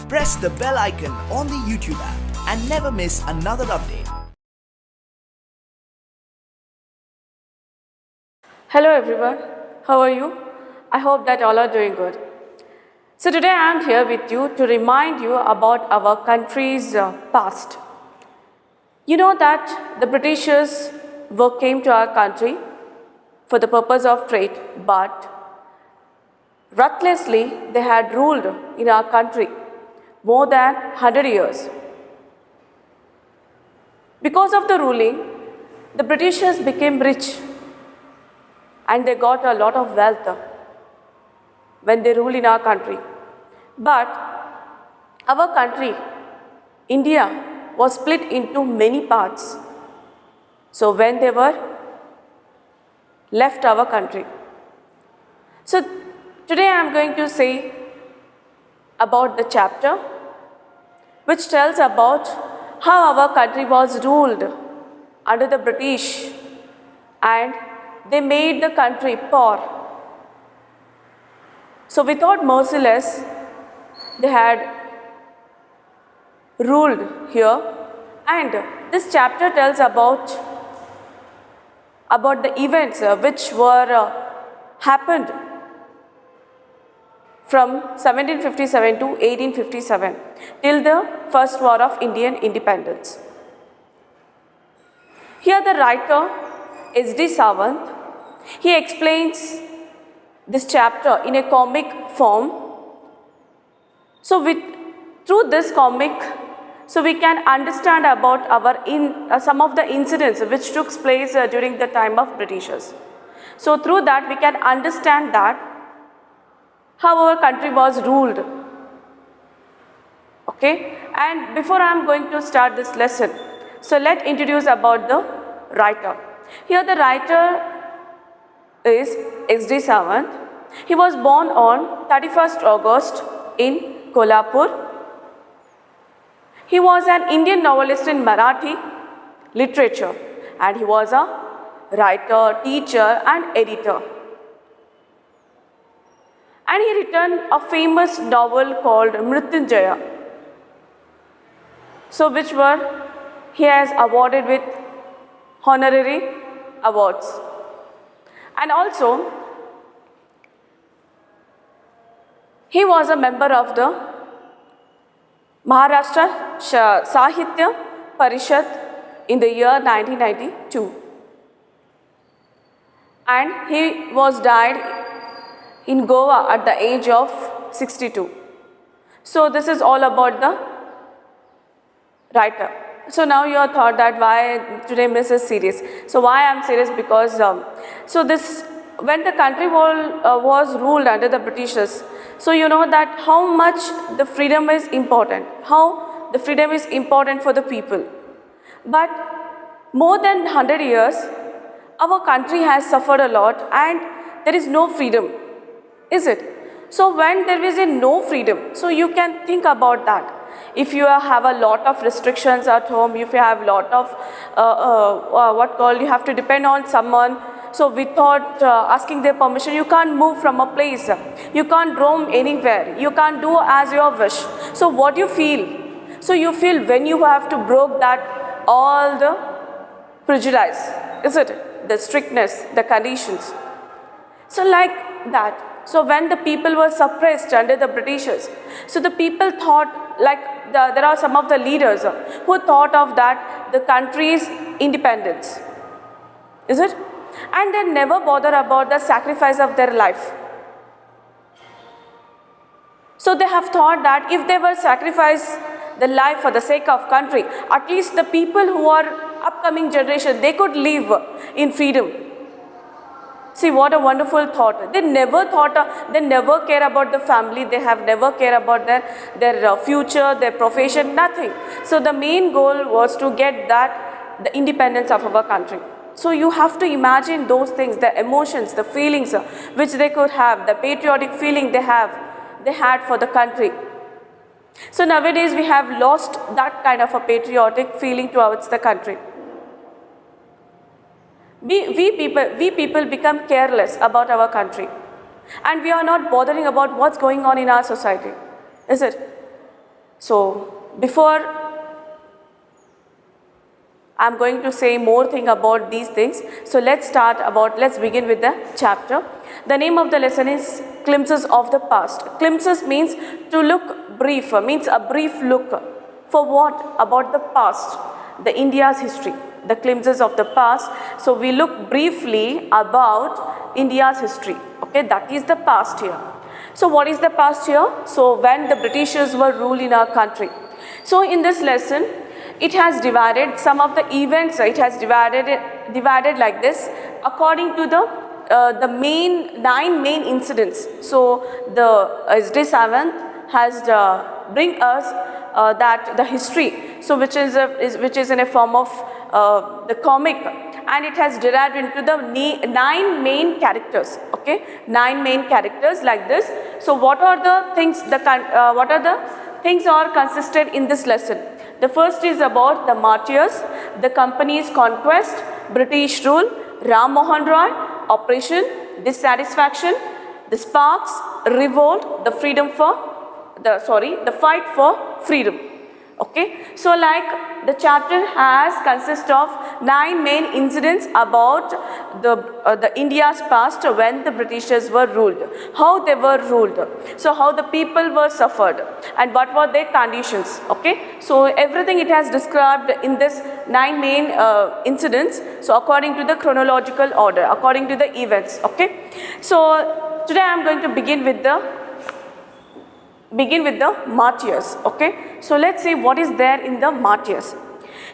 press the bell icon on the YouTube app and never miss another update. Hello everyone, how are you? I hope that all are doing good. So today I am here with you to remind you about our country's past. You know that the Britishers came to our country for the purpose of trade, but ruthlessly they had ruled in our country more than 100 years. Because of the ruling, the Britishers became rich and they got a lot of wealth when they ruled in our country. But our country, India, was split into many parts. So when they were left our country. So today I am going to say about the chapter which tells about how our country was ruled under the British and they made the country poor. So without merciless, they had ruled here, and this chapter tells about the events which were happened from 1757 to 1857 till the first war of Indian independence. Here the writer S.D. Sawant, he explains this chapter in a comic form. So through this comic, so we can understand about some of the incidents which took place during the time of Britishers. So through that we can understand that how our country was ruled. Okay, and before I am going to start this lesson, so let's introduce about the writer. Here the writer is S.D. Sawant. He was born on 31st August in Kolhapur. He was an Indian novelist in Marathi literature, and he was a writer, teacher and editor. And he written a famous novel called Mrityunjaya, so he has awarded with honorary awards. And also, he was a member of the Maharashtra Sahitya Parishad in the year 1992. And he was died in Goa at the age of 62. So this is all about the writer. So now you are thought that why today Miss is serious. So why I am serious? Because when the country was ruled under the Britishers, so you know that how much the freedom is important, how the freedom is important for the people. But more than 100 years, our country has suffered a lot and there is no freedom, is it? So when there is no freedom, so you can think about that. If you have a lot of restrictions at home, if you have a lot of you have to depend on someone, so without asking their permission, you can't move from a place, you can't roam anywhere, you can't do as your wish. So what you feel? So you feel when you have to break that all the prejudice, is it? The strictness, the conditions. So like that. So when the people were suppressed under the Britishers, so the people thought, like there are some of the leaders who thought of that the country's independence, is it? And they never bother about the sacrifice of their life. So they have thought that if they will sacrifice the life for the sake of country, at least the people who are upcoming generation, they could live in freedom. See what a wonderful thought. They never care about the family, they have never care about their future, their profession, nothing. So the main goal was to get the independence of our country. So you have to imagine those things, the emotions, the feelings which they could have, the patriotic feeling they had for the country. So nowadays we have lost that kind of a patriotic feeling towards the country. We people become careless about our country, and we are not bothering about what's going on in our society, is it? So before I'm going to say more thing about these things. So let's begin with the chapter. The name of the lesson is Glimpses of the Past. Glimpses means to look brief, means a brief look. For what? About the past, the India's history, the glimpses of the past. So we look briefly about India's history. Okay, that is the past here. So what is the past here? So when the Britishers were ruling our country. So in this lesson, it has divided some of the events. It has divided like this according to the nine main incidents. So the SD 7th has bring us that the history. So which is in a form of the comic, and it has derived into the nine main characters. Okay, 9 main characters like this. So what are the things? What are the things are consisted in this lesson? The first is about the martyrs, the company's conquest, British rule, Mohan Roy, operation, dissatisfaction, the sparks, revolt, the fight for freedom. Okay, so like the chapter has consist of 9 main incidents about the India's past when the Britishers were ruled, how they were ruled, so how the people were suffered, and what were their conditions. Okay, so everything it has described in this 9 main incidents. So according to the chronological order, according to the events. Okay, so today I am going to begin with the martyrs. Okay, so let's see what is there in the martyrs.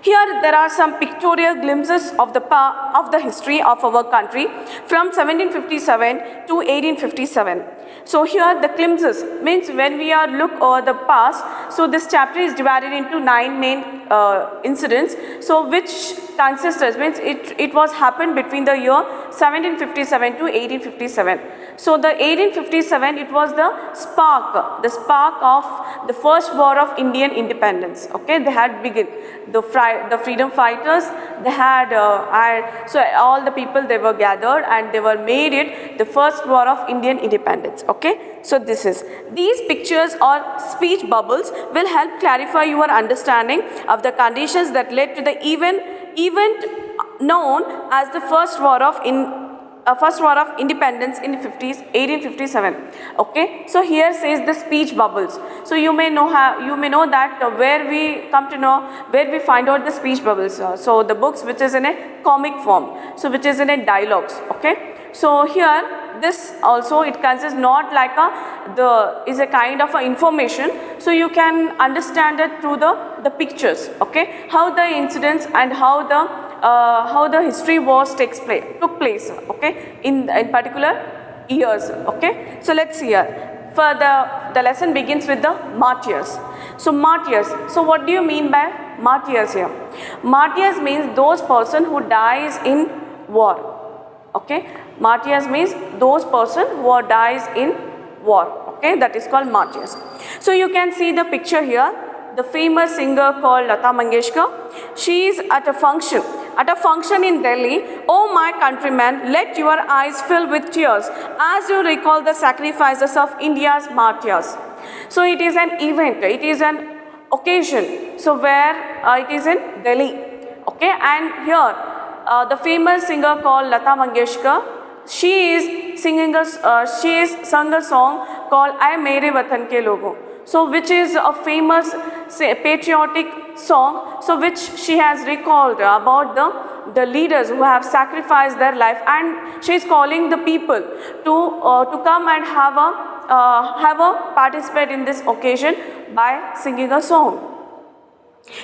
Here there are some pictorial glimpses of the history of our country from 1757 to 1857. So here the glimpses means when we are look over the past. So this chapter is divided into 9 main incidents. So which consists means it was happened between the year 1757 to 1857. So the 1857 it was the spark of the first war of Indian independence. Okay, they had begun the freedom fighters. They had so all the people they were gathered and they were made it the first war of Indian independence. Okay, so these pictures or speech bubbles will help clarify your understanding of the conditions that led to the event known as the first war of independence in 1857. Okay, so here says the speech bubbles. So you may know that where we find out the speech bubbles. So the books which is in a comic form, so which is in a dialogues. Okay, so here this also it consists not like is a kind of a information. So you can understand it through the pictures. Okay, how the incidents and how the history took place. Okay, in particular years. Okay, so let's see here. For the lesson begins with the martyrs. So martyrs. So what do you mean by martyrs here? Martyrs means those person who dies in war. Okay, martyrs means those person who dies in war. Okay, that is called martyrs. So you can see the picture here. The famous singer called Lata Mangeshkar. She is at a function in Delhi. Oh my countrymen, let your eyes fill with tears as you recall the sacrifices of India's martyrs. So it is an event, it is an occasion. So where it is in Delhi. Okay, and here the famous singer called Lata Mangeshkar, she is sung a song called Aay Mere Watan Ke Logo. So which is a famous patriotic song, so which she has recalled about the leaders who have sacrificed their life, and she is calling the people to come and have a participate in this occasion by singing a song.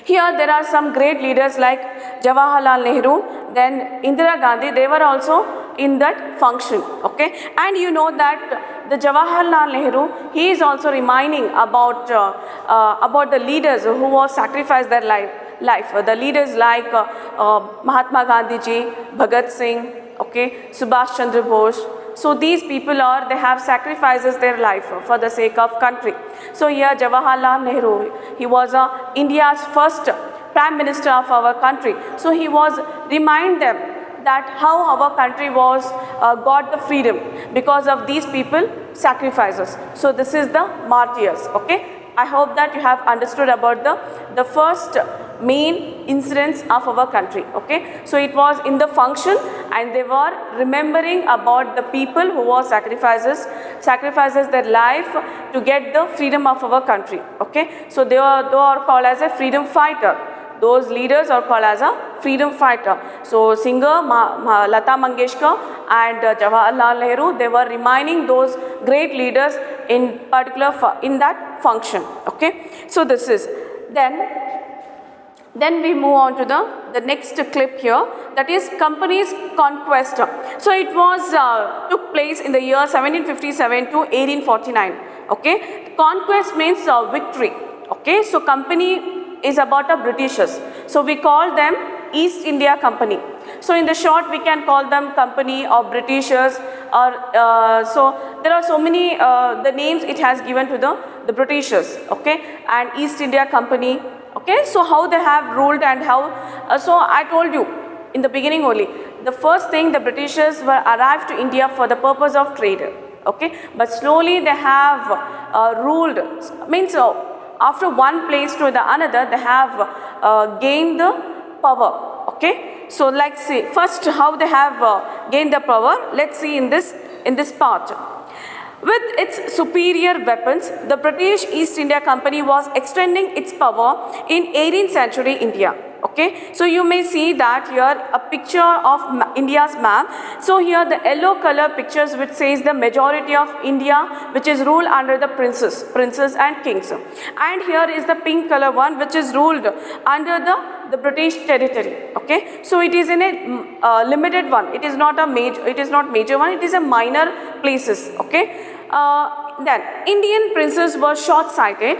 Here there are some great leaders like Jawaharlal Nehru, then Indira Gandhi. They were also in that function. Okay, and you know that the Jawaharlal Nehru, he is also reminding about the leaders who have sacrificed their life. The leaders like Mahatma Gandhi ji, Bhagat Singh, okay, Subhash Chandra Bose. So these people they have sacrifices their life for the sake of country. So here Jawaharlal Nehru, he was India's first Prime Minister of our country. So he was remind them that how our country was got the freedom because of these people sacrifices. So this is the martyrs. Okay, I hope that you have understood about the first main incidents of our country. Okay, so it was in the function, and they were remembering about the people who were sacrifices their life to get the freedom of our country. Okay, so they are called as a freedom fighter. Those leaders are called as a freedom fighter. So singer Lata Mangeshkar and Jawaharlal Nehru, they were reminding those great leaders in particular in that function. Okay, so this is then we move on to the next clip here, that is company's conquest. So it was took place in the year 1757 to 1849. Okay, conquest means victory. Okay, so company is about the Britishers, so we call them East India Company. So in the short we can call them company or Britishers, or so there are so many the names it has given to the Britishers. Okay, and East India Company. Okay, so how they have ruled and how, so I told you in the beginning only, the first thing the Britishers were arrived to India for the purpose of trade. Okay, but slowly they have ruled, means after one place to the another they have gained the power. Okay, so let's see first how they have gained the power. Let's see in this part. With its superior weapons, the British East India Company was extending its power in 18th century India. Okay, so you may see that here a picture of India's map. So here the yellow color pictures which says the majority of India, which is ruled under the princes and kings, and here is the pink color one which is ruled under the British territory. Okay, so it is in a limited one. It is not major one. It is a minor places. Okay, then Indian princes were short-sighted.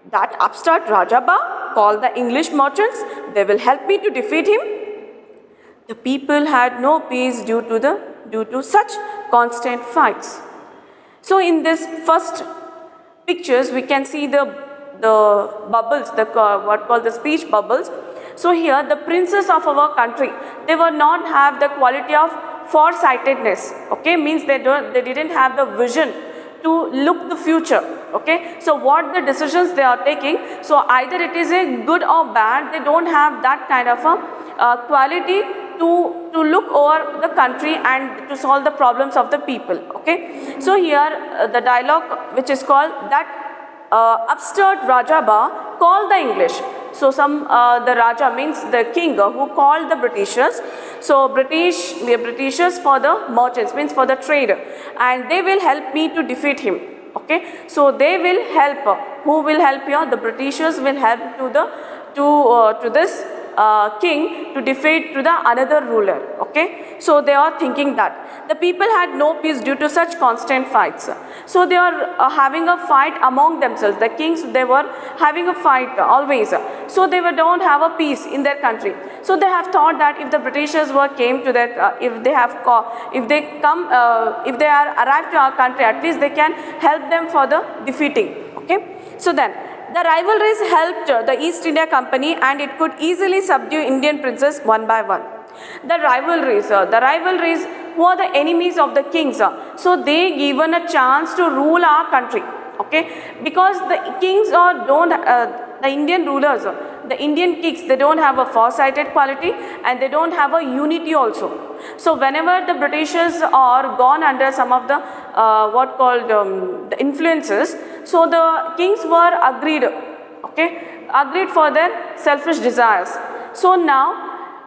That upstart Rajaba called the English merchants, they will help me to defeat him. The people had no peace due to such constant fights. So in this first pictures we can see the bubbles, what called the speech bubbles. So here the princes of our country, they were not have the quality of foresightedness. Okay, means they didn't have the vision to look the future. Okay, so what the decisions they are taking, so either it is a good or bad, they don't have that kind of a quality to look over the country and to solve the problems of the people. Okay, so here the dialogue which is called that upstart Rajaba called the English. So the Raja means the king who called the Britishers. So the Britishers for the merchants, means for the trade, and they will help me to defeat him. Okay, so they will help. Who will help here? The Britishers will help to this king to defeat to the another ruler. Okay, so they are thinking that the people had no peace due to such constant fights. So they are having a fight among themselves. The kings, they were having a fight always. So they don't have a peace in their country. So they have thought that if the Britishers came to their if they are arrived to our country, at least they can help them for the defeating. Okay, so then the rivalries helped the East India Company, and it could easily subdue Indian princes one by one. The rivalries who are the enemies of the kings, so they given a chance to rule our country. Okay, because the kings the Indian rulers, the Indian kings, they don't have a foresighted quality and they don't have a unity also. So whenever the Britishers are gone under some of the the influences, so the kings were agreed for their selfish desires. So now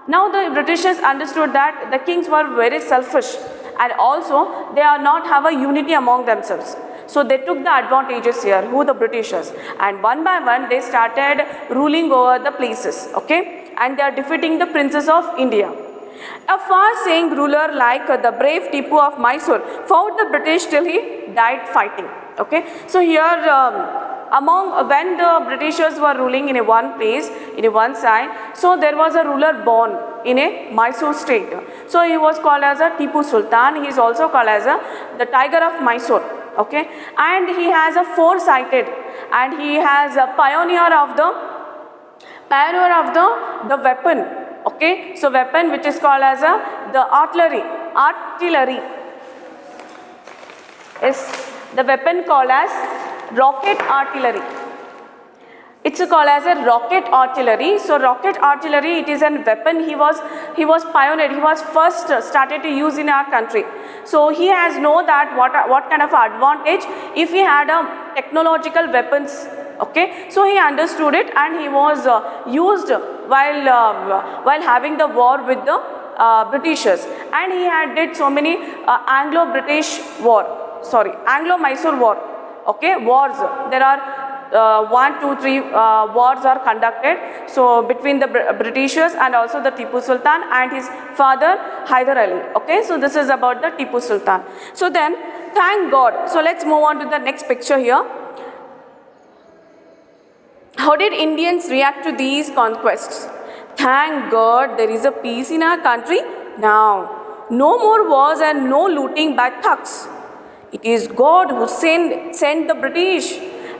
the Britishers understood that the kings were very selfish, and also they are not have a unity among themselves. So they took the advantages here, the Britishers, and one by one they started ruling over the places. Okay, and they are defeating the princes of India. A far-seeing ruler like the brave Tipu of Mysore fought the British till he died fighting. Okay, so here when the Britishers were ruling in one place, in one side, so there was a ruler born in a Mysore state. So he was called as a Tipu Sultan. He is also called as the Tiger of Mysore. Okay, and he has a foresighted, and he has a pioneer of the weapon. Okay, so weapon which is called as the artillery is the weapon called as rocket artillery. It's called as a rocket artillery. So rocket artillery, it is a weapon he was pioneered, he was first started to use in our country. So he has know that what kind of advantage if he had a technological weapons. Okay, so he understood it, and he was used while having the war with the Britishers, and he had did so many Anglo-Mysore war. Okay, wars. There are 1, 2, 3 wars are conducted. So between the Britishers and also the Tipu Sultan and his father Hyder Ali. Okay, so this is about the Tipu Sultan. So then, thank God. So let's move on to the next picture here. How did Indians react to these conquests? Thank God there is a peace in our country now. No more wars and no looting by thugs. It is God who sent the British.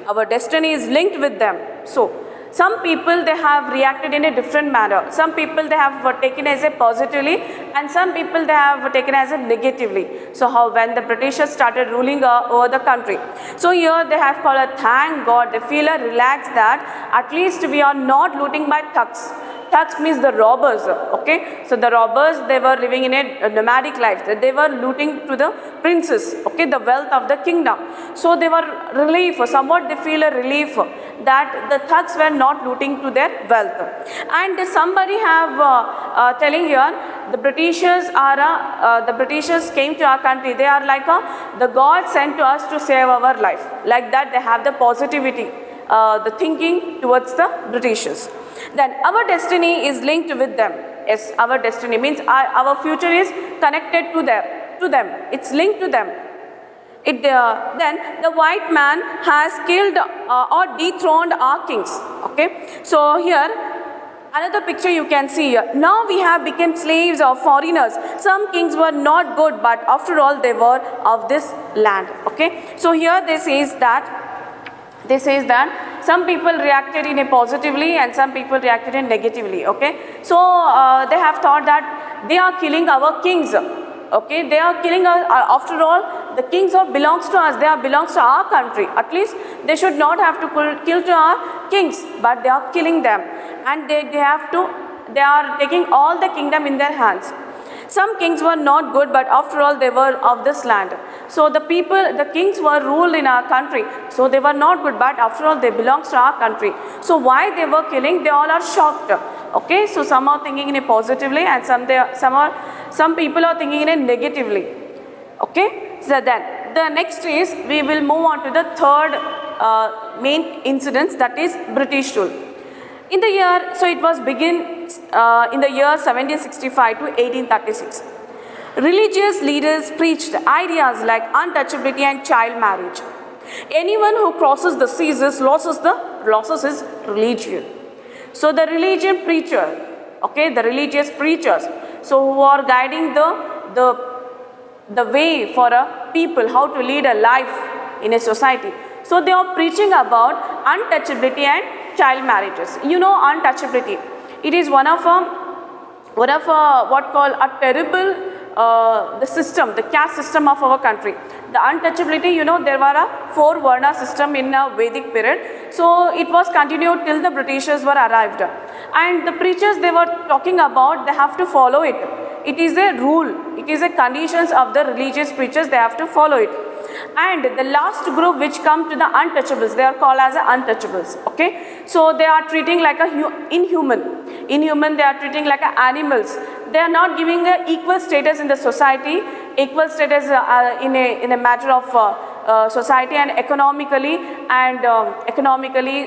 Our destiny is linked with them. So, some people they have reacted in a different manner. Some people they have taken as a positively, and some people they have taken as a negatively. So how when the Britishers started ruling over the country. So here they have called a thank God. They feel a relaxed that at least we are not looting by thugs. Thugs means the robbers. Okay, so the robbers they were living in a nomadic life. They were looting to the princes. Okay, the wealth of the kingdom. So they were relief. Somewhat they feel a relief that the thugs were not looting to their wealth. And somebody have telling here the Britishers came to our country. They are like the God sent to us to save our life. Like that they have the positivity, the thinking towards the Britishers. Then our destiny is linked with them. Yes, our destiny means our future is connected to them. It's linked to them. Then the white man has killed or dethroned our kings. Okay, so here another picture you can see here. Now we have become slaves of foreigners. Some kings were not good, but after all they were of this land. Okay, so here they says that some people reacted in a positively and some people reacted in negatively. Okay, so they have thought that they are killing our kings. Okay, they are killing us. After all, the kings belongs to us. They belongs to our country. At least they should not have to kill to our kings, but they are killing them, and they are taking all the kingdom in their hands. Some kings were not good, but after all they were of this land. So the kings were ruled in our country. So they were not good, but after all they belongs to our country. So why they were killing? They all are shocked. Okay, so some are thinking in a positively, and some people are thinking in a negatively. Okay, so then the next is we will move on to the third main incidents, that is British rule. In the year, so it was begin in the year 1765 to 1836. Religious leaders preached ideas like untouchability and child marriage. Anyone who crosses the seas loses his religion. So the religion preacher, okay, the religious preachers, so who are guiding the way for a people how to lead a life in a society. So they are preaching about untouchability and child marriages. You know untouchability. It is one of what called a terrible the system, the caste system of our country. The untouchability, you know, there were a 4 Varna system in a Vedic period. So it was continued till the Britishers were arrived. And the preachers they were talking about, they have to follow it. It is a rule, it is a conditions of the religious preachers, they have to follow it. And the last group which come to the untouchables, they are called as untouchables. Okay, so they are treating like a inhuman, they are treating like animals. They are not giving a equal status in the society, equal status in a matter of society, and economically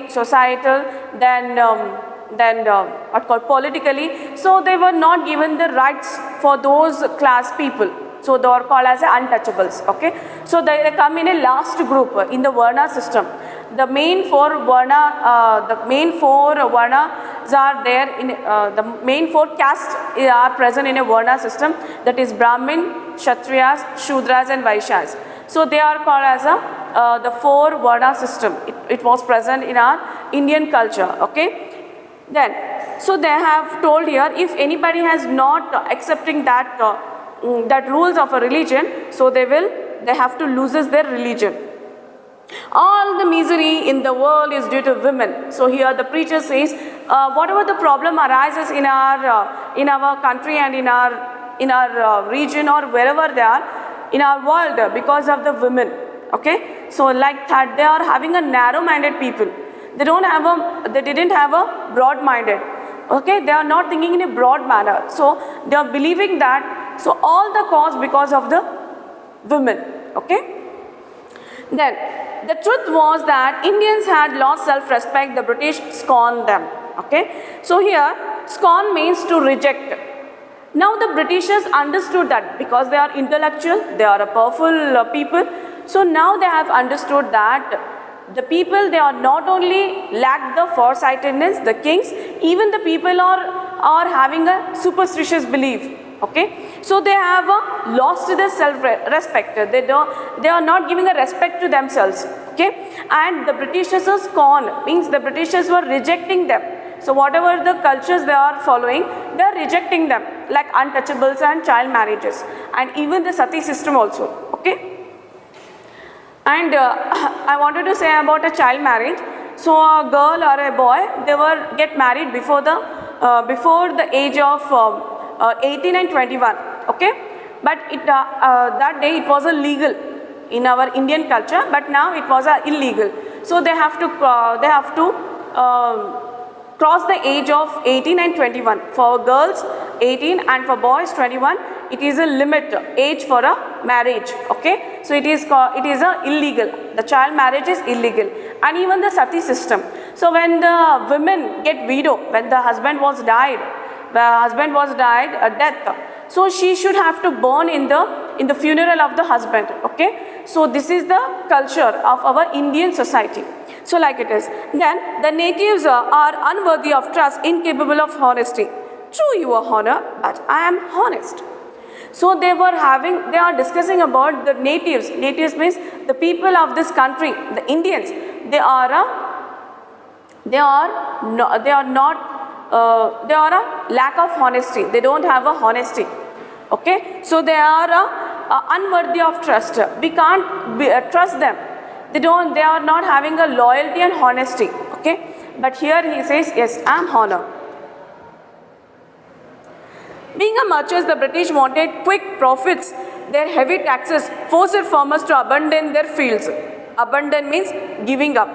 societal, then what called politically. So they were not given the rights for those class people. So they are called as untouchables. Okay, so they come in a last group in the Varna system. The main four Varnas are there in the main 4 castes are present in a Varna system, that is Brahmin, Kshatriyas, Shudras and Vaishyas. So they are called as the 4 Varna system. It was present in our Indian culture. Okay, then so they have told here, if anybody has not accepting that rules of a religion, so they have to lose their religion. All the misery in the world is due to women. So here the preacher says, whatever the problem arises in our country and in our region or wherever they are in our world because of the women. Okay, so like that they are having a narrow-minded people. They didn't have a broad-minded. Okay, they are not thinking in a broad manner. So they are believing that. So all the cause because of the women. Okay. Then the truth was that Indians had lost self-respect. The British scorned them. Okay. So here scorn means to reject. Now the Britishers understood that because they are intellectual, they are a powerful people. So now they have understood that the people, they are not only lack the foresightedness, the kings, even the people are having a superstitious belief. Okay, so they have lost the self-respect. They are not giving a respect to themselves. Okay, and the Britishers are scorn means the Britishers were rejecting them. So whatever the cultures they are following, they are rejecting them, like untouchables and child marriages, and even the sati system also. Okay. And I wanted to say about a child marriage. So a girl or a boy, they were get married before the age of 18 and 21. Okay, but that day it was illegal in our Indian culture, but now it was illegal. So they have to cross the age of 18 and 21. For girls 18 and for boys 21. It is a limit age for a marriage. Okay, so it is illegal. The child marriage is illegal, and even the sati system. So when the women get widow, when the husband was died, a death. So she should have to burn in the funeral of the husband. Okay, so this is the culture of our Indian society. So like it is. Then the natives are unworthy of trust, incapable of honesty. True, you are honor, but I am honest. So they are discussing about the natives. Natives means the people of this country, the Indians. They are a lack of honesty. They don't have a honesty. Okay, so they are unworthy of trust. We can't trust them. They are not having a loyalty and honesty. Okay, but here he says, yes, I am honor. Being a merchant, the British wanted quick profits. Their heavy taxes forced farmers to abandon their fields. Abandon means giving up.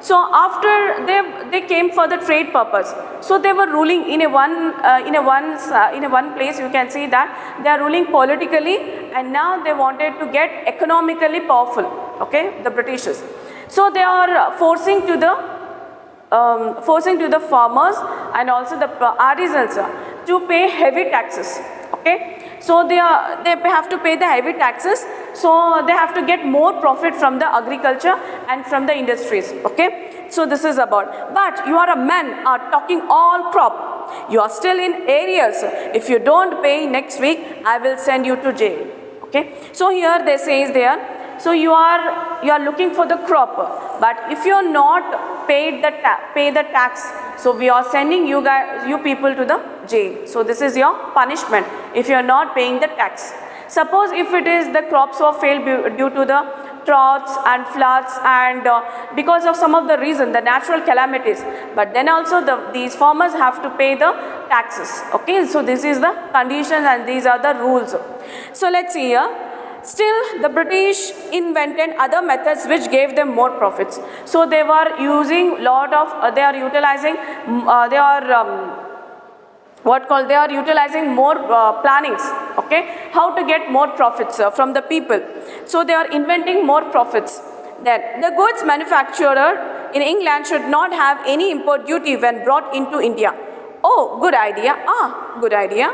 So after they came for the trade purpose. So they were ruling in a one place. You can see that they are ruling politically, and now they wanted to get economically powerful. Okay, the Britishers. So they are forcing to the farmers and also the artisans to pay heavy taxes. Okay, so they have to pay the heavy taxes, so they have to get more profit from the agriculture and from the industries. Okay, so this is about, but you are a man are talking all crop, you are still in areas. If you don't pay next week, I will send you to jail. Okay, so here they says there, so you are looking for the crop, but if you are not pay the tax, so we are sending you people to the jail. So this is your punishment if you are not paying the tax. Suppose if it is the crops were failed due to the droughts and floods and because of some of the reason, the natural calamities, but then also these farmers have to pay the taxes. Okay, so this is the conditions and these are the rules. So let's see here. Still, the British invented other methods which gave them more profits. So they were using they are utilizing more plannings. Okay, how to get more profits from the people. So they are inventing more profits. Then the goods manufacturer in England should not have any import duty when brought into India. Oh, good idea. Good idea.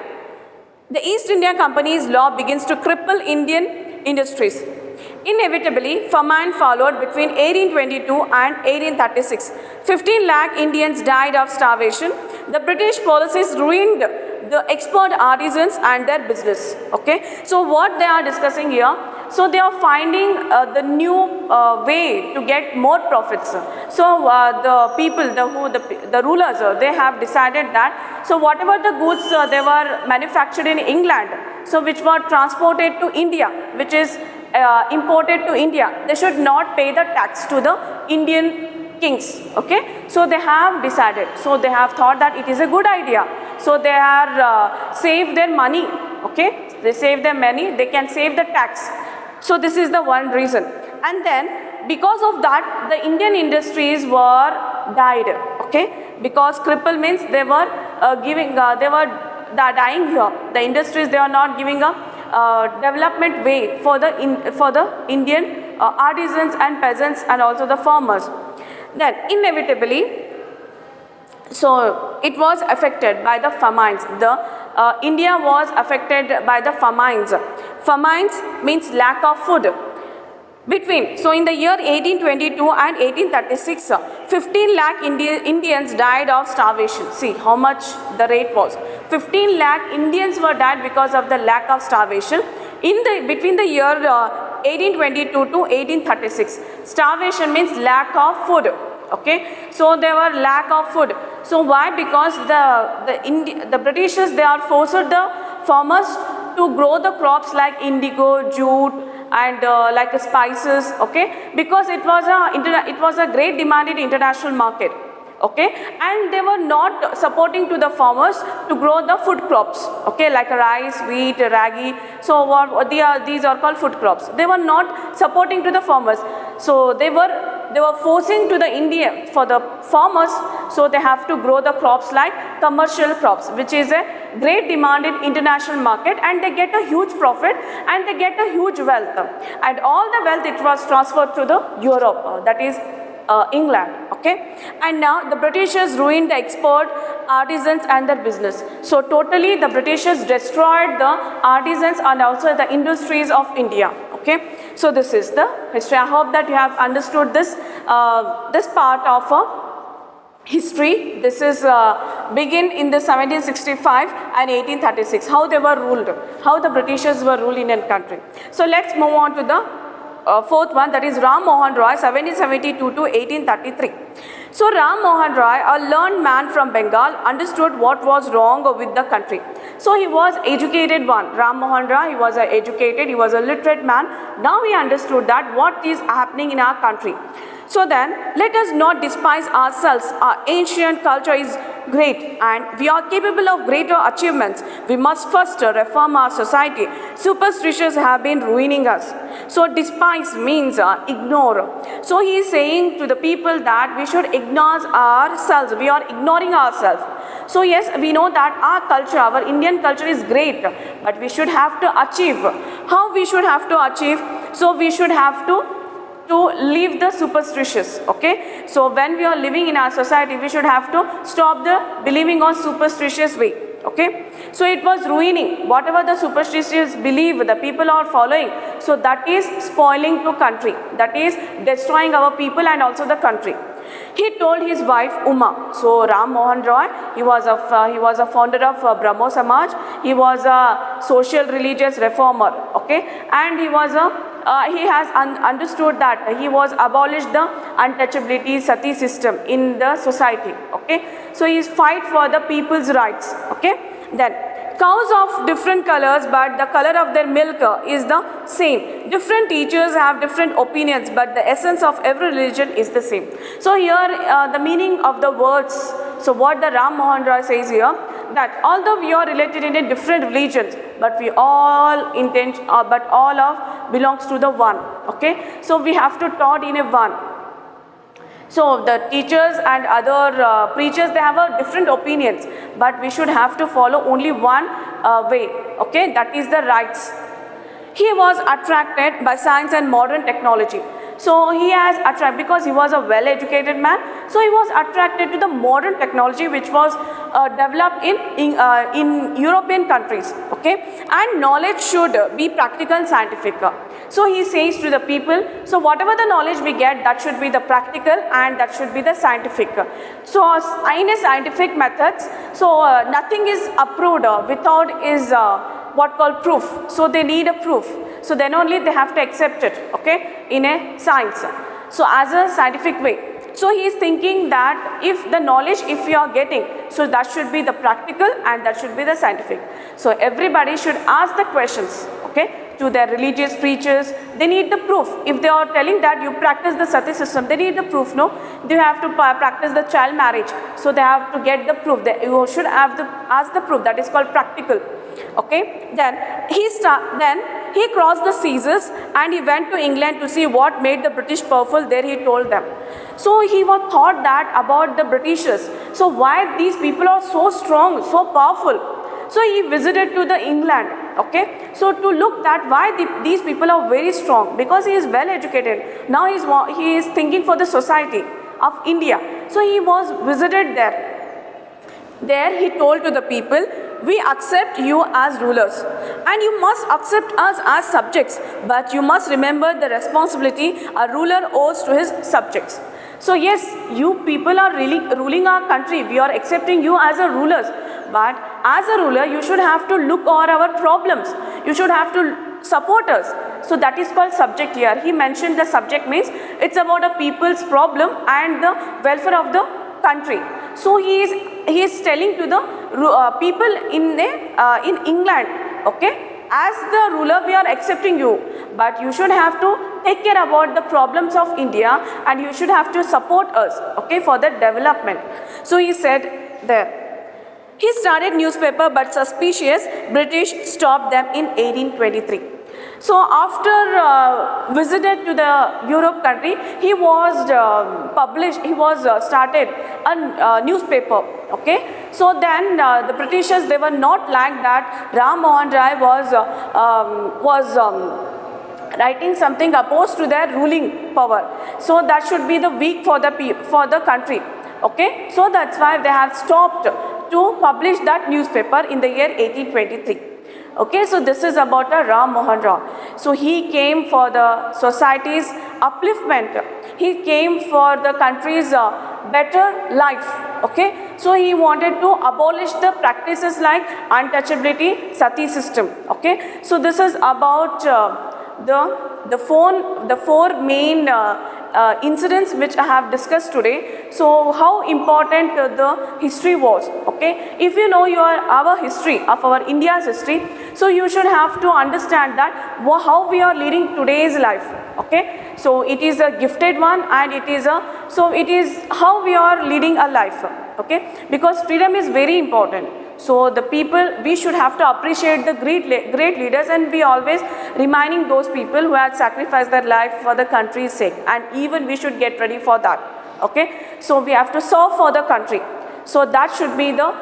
The East India Company's law begins to cripple Indian industries. Inevitably, famine followed between 1822 and 1836. 15 lakh Indians died of starvation. The British policies ruined the export artisans and their business. Okay, so what they are discussing here, so they are finding the new way to get more profits. So the people, the rulers, they have decided that, so whatever the goods they were manufactured in England, so which were transported to India, which is imported to India, they should not pay the tax to the Indian kings. Okay, so they have decided, so they have thought that it is a good idea, so they are save their money. Okay, they save their money, they can save the tax. So this is the one reason. And then because of that, the Indian industries were died. Okay, because cripple means they were dying here. The industries, they are not giving a development way for the Indian artisans and peasants and also the farmers. Then inevitably, so it was affected by the famines. India was affected by the famines. Famines means lack of food. So in the year 1822 and 1836, 15 lakh Indians died of starvation. See how much the rate was. 15 lakh Indians were died because of the lack of starvation between the year 1822 to 1836. Starvation means lack of food. Okay, so there were lack of food. So why? Because the Britishers, they are forced the farmers to grow the crops like indigo, jute, and like spices. Okay, because it was a great demand in international market. Okay, and they were not supporting to the farmers to grow the food crops. Okay, like rice, wheat, ragi. So these are called food crops. They were not supporting to the farmers. So they were forcing to the India for the farmers, so they have to grow the crops like commercial crops, which is a great demand in international market, and they get a huge profit and they get a huge wealth, and all the wealth, it was transferred to the Europe, that is England. Okay, and now the Britishers ruined the export, artisans and their business. So totally the Britishers destroyed the artisans and also the industries of India. Okay, so this is the history. I hope that you have understood this part of history. This is begin in the 1765 and 1836, how they were ruled, how the Britishers were ruling in country. So let's move on to the fourth one, that is Ram Mohan Roy, 1772 to 1833. So Ram Mohan Roy, a learned man from Bengal, understood what was wrong with the country. So he was educated one. Ram Mohan Roy, he was educated, he was a literate man. Now he understood that what is happening in our country. So then, let us not despise ourselves. Our ancient culture is great and we are capable of greater achievements. We must first reform our society. Superstitions have been ruining us. So despise means ignore. So he is saying to the people that we should ignore ourselves. We are ignoring ourselves. So yes, we know that our culture, our Indian culture is great, but we should have to achieve. How we should have to achieve? So we should have to leave the superstitious. Okay, so when we are living in our society, we should have to stop the believing on superstitious way. Okay, so it was ruining whatever the superstitious belief the people are following. So that is spoiling to country, that is destroying our people and also the country. He told his wife Uma. So Ram Mohan Roy, he was a founder of Brahmo Samaj. He was a social religious reformer. Okay, and he has understood that he was abolished the untouchability sati system in the society. Okay, so he is fight for the people's rights. Okay, then cows of different colors, but the color of their milk is the same. Different teachers have different opinions, but the essence of every religion is the same. So here the meaning of the words. So what the Ram Mohan Roy says here, that although we are related in a different religions, but we all belongs to the one. Okay, so we have to taught in a one. So the teachers and other preachers, they have a different opinions, but we should have to follow only one way. Okay, that is the rights. He was attracted by science and modern technology. So he has attracted, because he was a well-educated man, so he was attracted to the modern technology which was developed in European countries. Okay, and knowledge should be practical and scientific. So he says to the people, so whatever the knowledge we get, that should be the practical and that should be the scientific. So in a scientific methods, so nothing is approved without is what called proof. So they need a proof. So then only they have to accept it. Okay, in a science. So as a scientific way. So he is thinking that if the knowledge, if you are getting, so that should be the practical and that should be the scientific. So everybody should ask the questions. Okay, to their religious preachers. They need the proof. If they are telling that you practice the sati system, they need the proof, no? They have to practice the child marriage. So they have to get the proof. You should have ask the proof. That is called practical. Okay. Then he crossed the seas and he went to England to see what made the British powerful. There he told them. So he was thought that about the Britishers. So why these people are so strong, so powerful? So he visited to the England, okay. So to look that why these people are very strong, because he is well educated. Now he is thinking for the society of India. So he was visited there. There he told to the people, we accept you as rulers and you must accept us as subjects, but you must remember the responsibility a ruler owes to his subjects. So yes, you people are really ruling our country. We are accepting you as a rulers. But as a ruler, you should have to look over our problems. You should have to support us. So that is called subject here. He mentioned the subject means it's about a people's problem and the welfare of the country. So he is telling to the people in England, okay, as the ruler we are accepting you, but you should have to take care about the problems of India and you should have to support us, okay, for the development. So he said there. He started newspaper, but suspicious British stopped them in 1823. So after visited to the Europe country, he was started a newspaper, okay. So then the Britishers, they were not like that. Ram Mohan Roy was writing something opposed to their ruling power. So that should be the weak for the country, okay. So that's why they have stopped to publish that newspaper in the year 1823. Okay, so this is about Ram Mohan Roy. So he came for the society's upliftment. He came for the country's better life. Okay, so he wanted to abolish the practices like untouchability, sati system. Okay, so this is about the four main incidents which I have discussed today. So how important the history was, okay. If you know our history, of our India's history, so you should have to understand that how we are leading today's life, okay. So it is a gifted one and it is how we are leading a life, okay, because freedom is very important. So the people, we should have to appreciate the great leaders, and we always reminding those people who had sacrificed their life for the country's sake, and even we should get ready for that, okay. So we have to serve for the country. So that should be the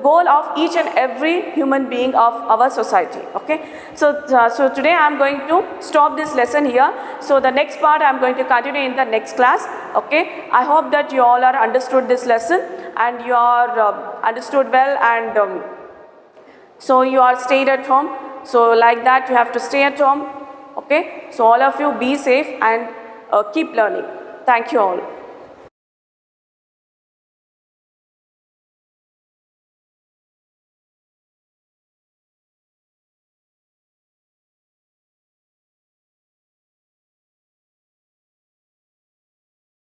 goal of each and every human being of our society, okay. So today I am going to stop this lesson here. So the next part I am going to continue in the next class, okay. I hope that you all are understood this lesson and you are understood well, and so you are stayed at home. So like that you have to stay at home, okay. So all of you be safe and keep learning. Thank you all.